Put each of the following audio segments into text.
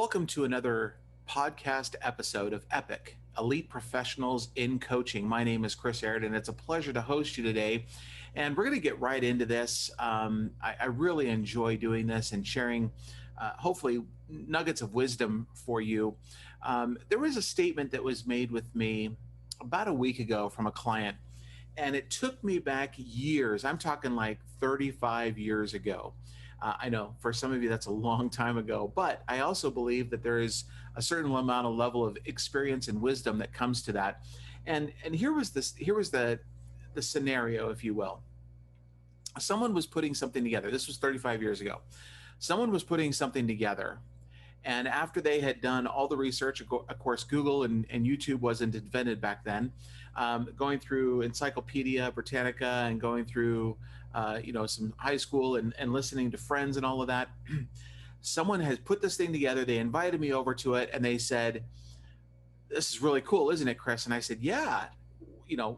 Welcome to another podcast episode of E.P.I.C, Elite Professionals in Coaching. My name is Chris Aird, and it's a pleasure to host you today. And we're going to get right into this. I really enjoy doing this and sharing, hopefully, nuggets of wisdom for you. There was a statement that was made with me about a week ago from a client, and it took me back years. I'm talking like 35 years ago. I know for some of you that's a long time ago, but I also believe that there is a certain amount of level of experience and wisdom that comes to that. And here was the scenario, if you will. Someone was putting something together. This was 35 years ago. Someone was putting something together, and after they had done all the research, of course, Google and YouTube wasn't invented back then, going through Encyclopedia Britannica and going through, some high school and listening to friends and all of that, someone has put this thing together. They invited me over to it, and they said, "This is really cool, isn't it, Chris?" And I said, "Yeah."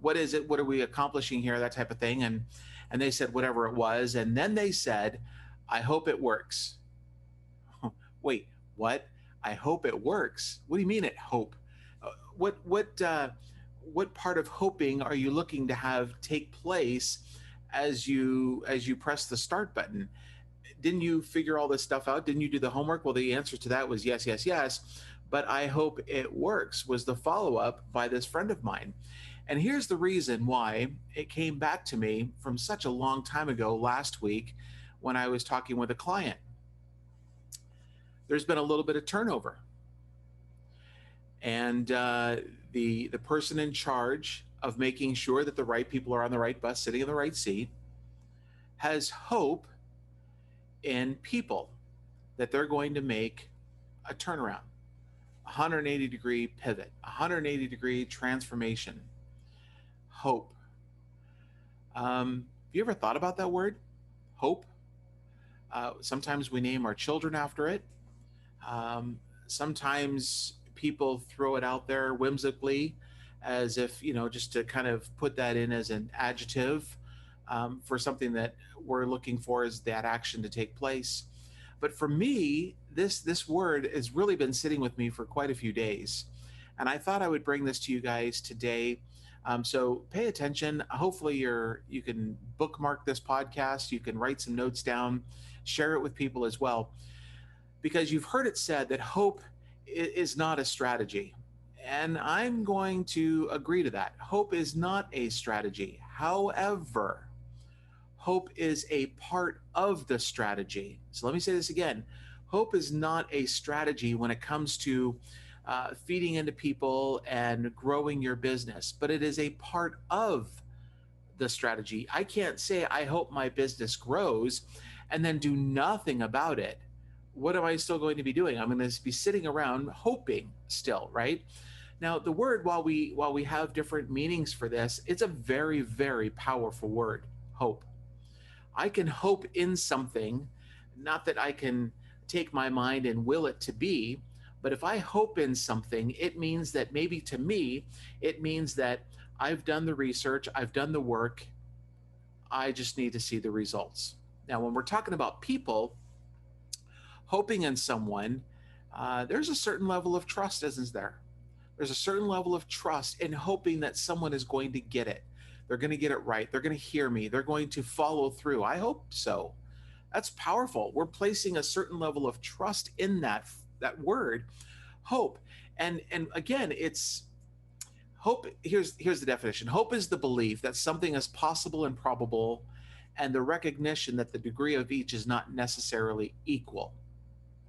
What is it? What are we accomplishing here? That type of thing. And they said whatever it was. And then they said, "I hope it works." Wait, what? I hope it works. What do you mean it hope? What part of hoping are you looking to have take place as you press the start button? Didn't you figure all this stuff out? Didn't you do the homework? Well, the answer to that was yes, yes, yes. But I hope it works was the follow-up by this friend of mine. And here's the reason why it came back to me from such a long time ago last week when I was talking with a client. There's been a little bit of turnover. And the person in charge of making sure that the right people are on the right bus, sitting in the right seat, has hope in people that they're going to make a turnaround, 180-degree pivot, 180-degree transformation. Hope. Have you ever thought about that word? Hope. Sometimes we name our children after it. Sometimes people throw it out there whimsically as if, just to kind of put that in as an adjective for something that we're looking for is that action to take place. But for me, this word has really been sitting with me for quite a few days. And I thought I would bring this to you guys today. So pay attention. Hopefully you can bookmark this podcast. You can write some notes down, share it with people as well, because you've heard it said that hope is not a strategy. And I'm going to agree to that. Hope is not a strategy. However, hope is a part of the strategy. So let me say this again. Hope is not a strategy when it comes to feeding into people and growing your business, but it is a part of the strategy. I can't say, I hope my business grows and then do nothing about it. What am I still going to be doing? I'm going to be sitting around hoping still, right? Now, the word, while we have different meanings for this, it's a very, very powerful word, hope. I can hope in something, not that I can take my mind and will it to be, but if I hope in something, it means that maybe to me, it means that I've done the research, I've done the work, I just need to see the results. Now, when we're talking about people, hoping in someone, there's a certain level of trust, isn't there? There's a certain level of trust in hoping that someone is going to get it. They're going to get it right. They're going to hear me. They're going to follow through. I hope so. That's powerful. We're placing a certain level of trust in that word, hope. And again, it's hope. Here's the definition. Hope is the belief that something is possible and probable, and the recognition that the degree of each is not necessarily equal.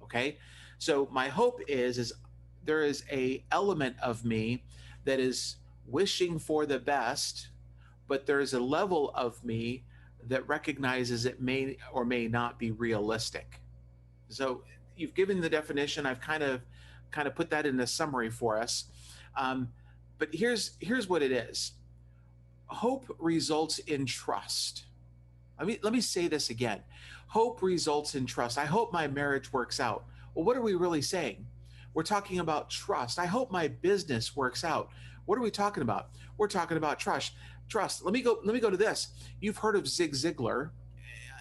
Okay? So my hope is there is a element of me that is wishing for the best, but there is a level of me that recognizes it may or may not be realistic. So you've given the definition. I've kind of put that in a summary for us. But here's what it is. Hope results in trust. Let me say this again. Hope results in trust. I hope my marriage works out. Well, what are we really saying? We're talking about trust. I hope my business works out. What are we talking about? We're talking about trust. Let me go to this. You've heard of Zig Ziglar.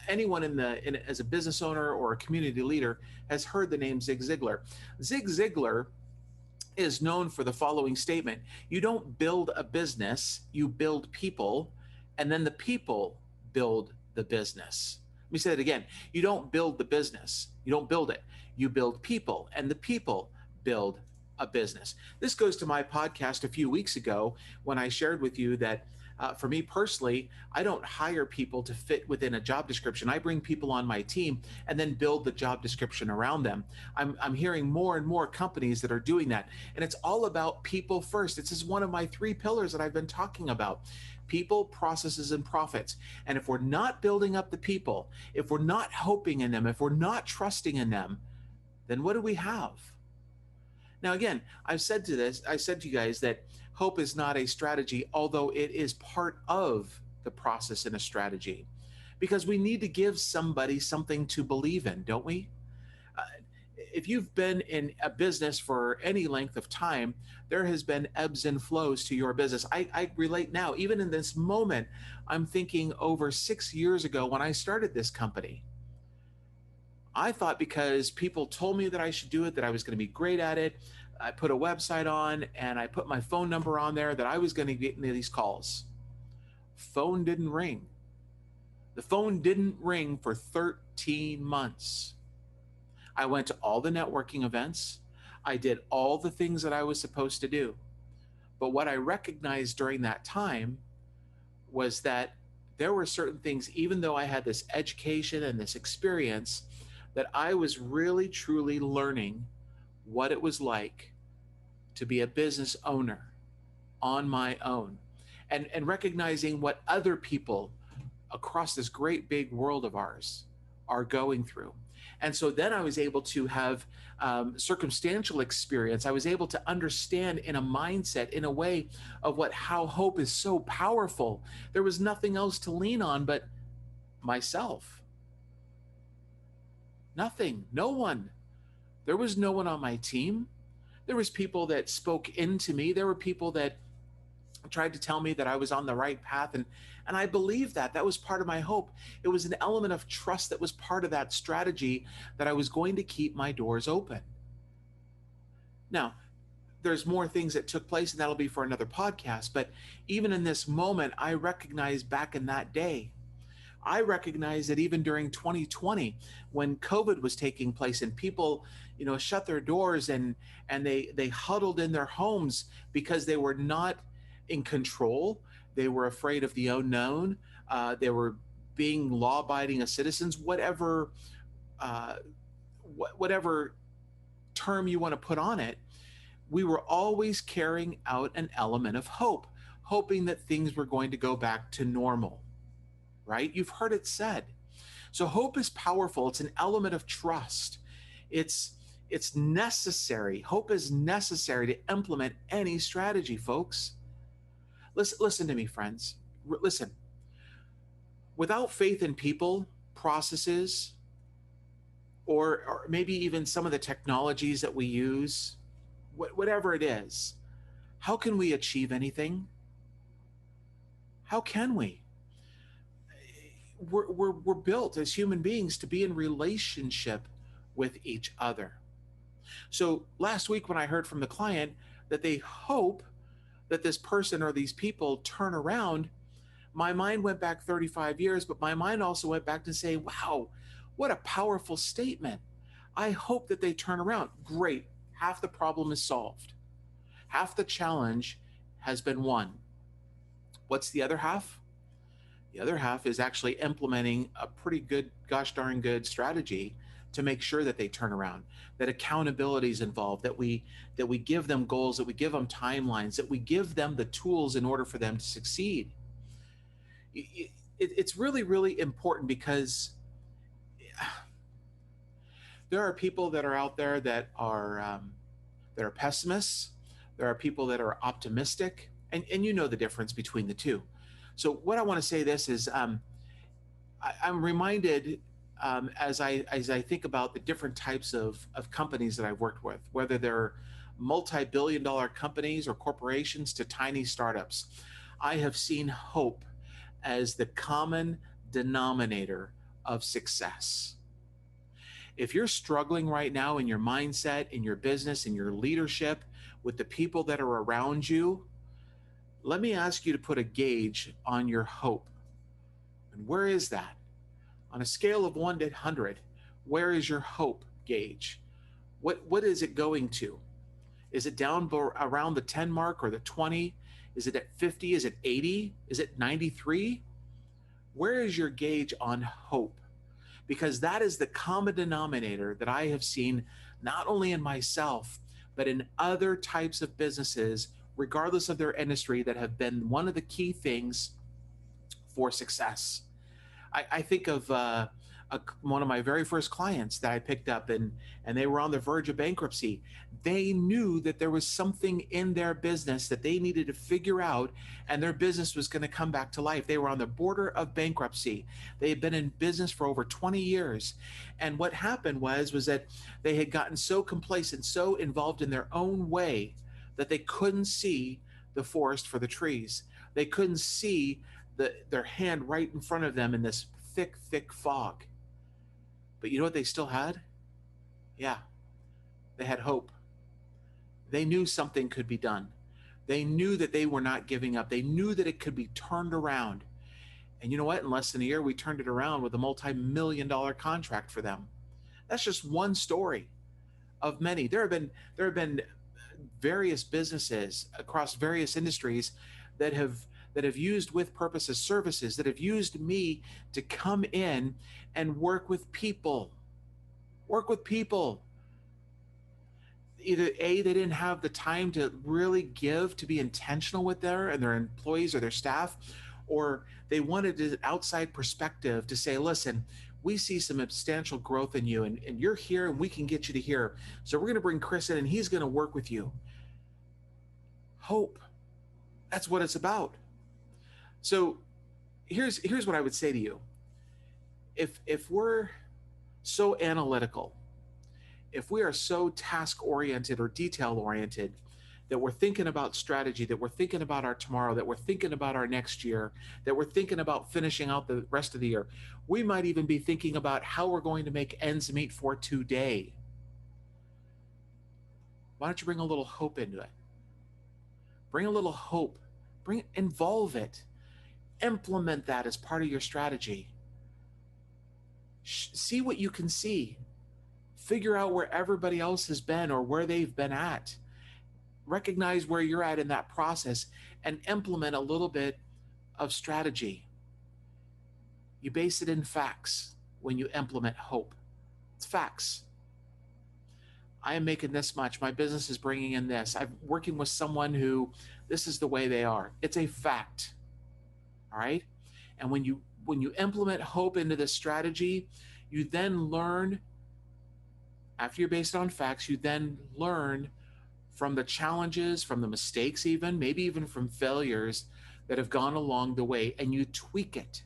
anyone as a business owner or a community leader has heard the name Zig Ziglar. Zig Ziglar is known for the following statement: you don't build a business, you build people, and then the people build the business. Let me say that again. You don't build the business, you don't build it. You build people, and the people build a business. This goes to my podcast a few weeks ago when I shared with you that for me personally, I don't hire people to fit within a job description. I bring people on my team and then build the job description around them. I'm hearing more and more companies that are doing that. And it's all about people first. This is one of my 3 pillars that I've been talking about: people, processes, and profits. And if we're not building up the people, if we're not hoping in them, if we're not trusting in them, then what do we have? Now, again, I said to you guys that hope is not a strategy, although it is part of the process in a strategy, because we need to give somebody something to believe in, don't we? Uh, if you've been in a business for any length of time, there has been ebbs and flows to your business. I relate now, even in this moment. I'm thinking over 6 years ago when I started this company. I thought because people told me that I should do it, that I was going to be great at it. I put a website on and I put my phone number on there, that I was going to get into these calls. Phone didn't ring. The phone didn't ring for 13 months. I went to all the networking events. I did all the things that I was supposed to do. But what I recognized during that time was that there were certain things, even though I had this education and this experience, that I was really truly learning what it was like to be a business owner on my own, and recognizing what other people across this great big world of ours are going through. And so then I was able to have circumstantial experience. I was able to understand in a mindset, in a way of how hope is so powerful. There was nothing else to lean on but myself. Nothing, no one. There was no one on my team. There was people that spoke into me. There were people that tried to tell me that I was on the right path. And I believed that. That was part of my hope. It was an element of trust that was part of that strategy, that I was going to keep my doors open. Now, there's more things that took place, and that'll be for another podcast. But even in this moment, I recognize back in that day, I recognize that even during 2020, when COVID was taking place and people, shut their doors and they huddled in their homes because they were not in control. They were afraid of the unknown. They were being law-abiding as citizens, uh, whatever term you want to put on it. We were always carrying out an element of hope, hoping that things were going to go back to normal. Right? You've heard it said. So hope is powerful. It's an element of trust. It's necessary. Hope is necessary to implement any strategy, folks. Listen to me, friends. Listen. Without faith in people, processes, or maybe even some of the technologies that we use, whatever it is, how can we achieve anything? How can we? We're built as human beings to be in relationship with each other. So last week when I heard from the client that they hope that this person or these people turn around, my mind went back 35 years, but my mind also went back to say, wow, what a powerful statement. I hope that they turn around. Great. Half the problem is solved. Half the challenge has been won. What's the other half? The other half is actually implementing a pretty good, gosh darn good strategy to make sure that they turn around, that accountability is involved, that we give them goals, that we give them timelines, that we give them the tools in order for them to succeed. It's really, really important, because there are people that are out there that are pessimists. There are people that are optimistic, and you know the difference between the two. So what I want to say this is, I'm reminded as I think about the different types of companies that I've worked with, whether they're multi-billion-dollar companies or corporations to tiny startups. I have seen hope as the common denominator of success. If you're struggling right now in your mindset, in your business, in your leadership, with the people that are around you, let me ask you to put a gauge on your hope. And where is that? On a scale of 1 to 100, where is your hope gauge? What is it going to? Is it down around the 10 mark or the 20? Is it at 50? Is it 80? Is it 93? Where is your gauge on hope? Because that is the common denominator that I have seen not only in myself, but in other types of businesses, regardless of their industry, that have been one of the key things for success. I think of one of my very first clients that I picked up, and they were on the verge of bankruptcy. They knew that there was something in their business that they needed to figure out, and their business was going to come back to life. They were on the border of bankruptcy. They had been in business for over 20 years. And what happened was that they had gotten so complacent, so involved in their own way, that they couldn't see the forest for the trees. They couldn't see their hand right in front of them in this thick, thick fog. But you know what they still had? Yeah, they had hope. They knew something could be done. They knew that they were not giving up. They knew that it could be turned around. And you know what? In less than a year, we turned it around with a multi-million-dollar contract for them. That's just one story of many. There have been various businesses across various industries that have used with purposes services, that have used me to come in and work with people. Either A, they didn't have the time to really give, to be intentional with their employees or their staff, or they wanted an outside perspective to say, listen, we see some substantial growth in you, and you're here and we can get you to here. So we're going to bring Chris in and he's going to work with you. Hope. That's what it's about. So here's what I would say to you. If we're so analytical, if we are so task oriented or detail oriented, that we're thinking about strategy, that we're thinking about our tomorrow, that we're thinking about our next year, that we're thinking about finishing out the rest of the year, we might even be thinking about how we're going to make ends meet for today. Why don't you bring a little hope into it? Bring a little hope. Involve it. Implement that as part of your strategy. See what you can see. Figure out where everybody else has been or where they've been at. Recognize where you're at in that process and implement a little bit of strategy. You base it in facts when you implement hope. It's facts. I am making this much. My business is bringing in this. I'm working with someone who this is the way they are. It's a fact. All right? And when you implement hope into this strategy, you then learn, after you're based on facts, you then learn from the challenges, from the mistakes, even maybe even from failures that have gone along the way, and you tweak it.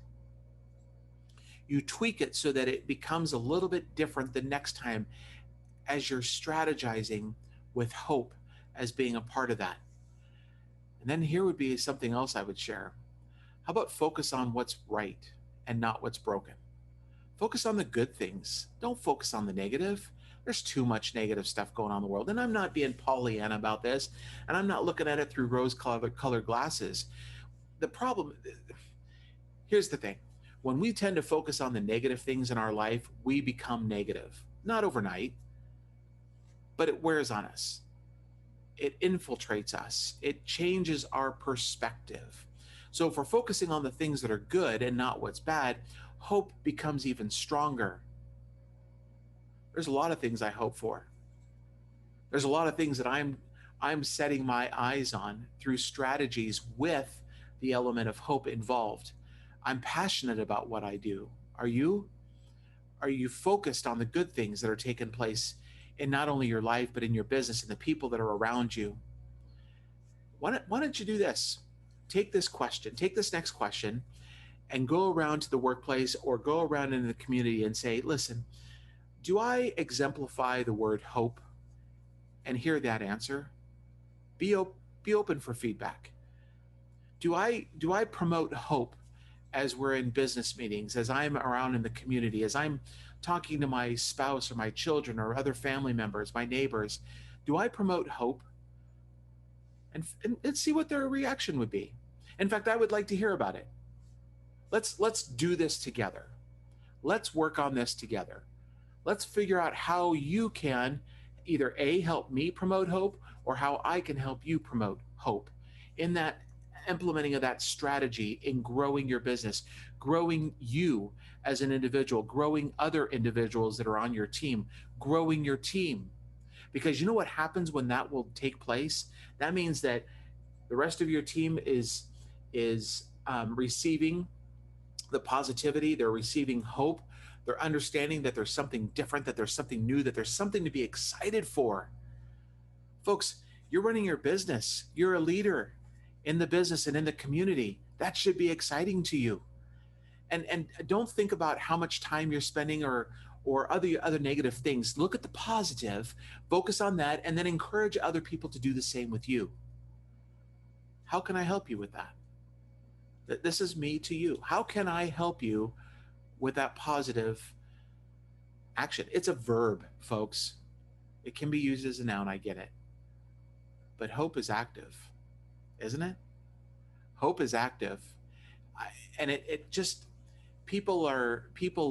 You tweak it so that it becomes a little bit different the next time, as you're strategizing with hope as being a part of that. And then here would be something else I would share. How about focus on what's right and not what's broken? Focus on the good things. Don't focus on the negative. There's too much negative stuff going on in the world. And I'm not being Pollyanna about this, and I'm not looking at it through rose-colored glasses. The problem, here's the thing. When we tend to focus on the negative things in our life, we become negative. Not overnight, but it wears on us. It infiltrates us. It changes our perspective. So if we're focusing on the things that are good and not what's bad, hope becomes even stronger. There's a lot of things I hope for. There's a lot of things that I'm setting my eyes on through strategies with the element of hope involved. I'm passionate about what I do. Are you? Are you focused on the good things that are taking place in not only your life, but in your business and the people that are around you? Why don't you do this? Take this next question, and go around to the workplace or go around in the community and say, listen, do I exemplify the word hope? And hear that answer. Be open for feedback. Do I promote hope as we're in business meetings, as I'm around in the community, as I'm talking to my spouse or my children or other family members, my neighbors, do I promote hope? And see what their reaction would be. In fact, I would like to hear about it. Let's do this together. Let's work on this together. Let's figure out how you can either A, help me promote hope, or how I can help you promote hope in that implementing of that strategy in growing your business, growing you as an individual, growing other individuals that are on your team, growing your team. Because you know what happens when that will take place? That means that the rest of your team is receiving the positivity, they're receiving hope, they're understanding that there's something different, that there's something new, that there's something to be excited for. Folks, you're running your business, you're a leader in the business and in the community. That should be exciting to you. And don't think about how much time you're spending or other negative things. Look at the positive, focus on that, and then encourage other people to do the same with you. How can I help you with that? This is me to you. How can I help you with that positive action? It's a verb, folks. It can be used as a noun, I get it. But hope is active, isn't it? Hope is active. And it just, people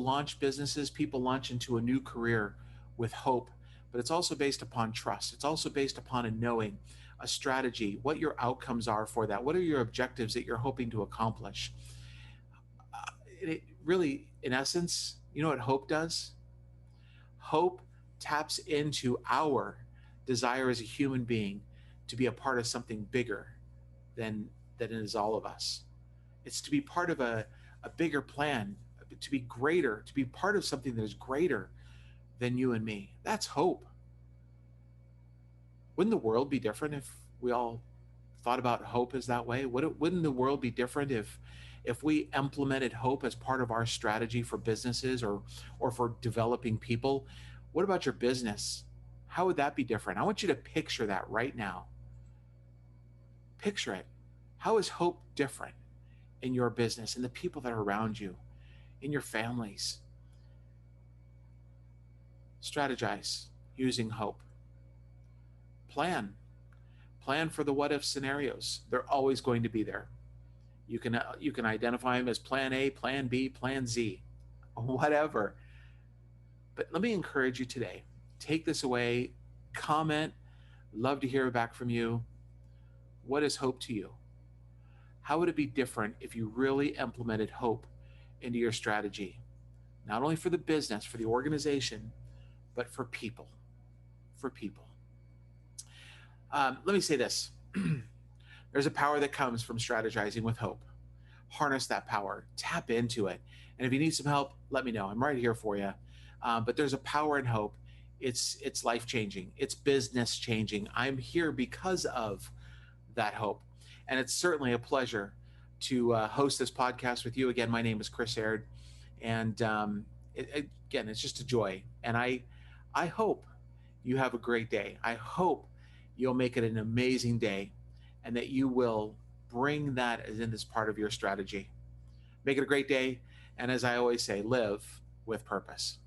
launch businesses, people launch into a new career with hope, but it's also based upon trust. It's also based upon a knowing, a strategy, what your outcomes are for that. What are your objectives that you're hoping to accomplish? It really, in essence, you know what hope does? Hope taps into our desire as a human being to be a part of something bigger than it is all of us. It's to be part of a bigger plan, to be greater, to be part of something that is greater than you and me. That's hope. Wouldn't the world be different if we all thought about hope as that way? Wouldn't the world be different if we implemented hope as part of our strategy for businesses or for developing people? What about your business? How would that be different? I want you to picture that right now. Picture it. How is hope different in your business, in the people that are around you, in your families? Strategize using hope. Plan. Plan for the what if scenarios. They're always going to be there. You can identify them as plan A, plan B, plan Z, whatever. But let me encourage you today. Take this away, comment. Love to hear back from you. What is hope to you? How would it be different if you really implemented hope into your strategy? Not only for the business, for the organization, but for people. For people. Let me say this. There's a power that comes from strategizing with hope. Harness that power, tap into it. And if you need some help, let me know. I'm right here for you. But there's a power in hope. It's life changing. It's business changing. I'm here because of that hope. And it's certainly a pleasure to host this podcast with you. Again, my name is Chris Aird. And again, it's just a joy. And I hope you have a great day. I hope you'll make it an amazing day and that you will bring that as in this part of your strategy. Make it a great day. And as I always say, live with purpose.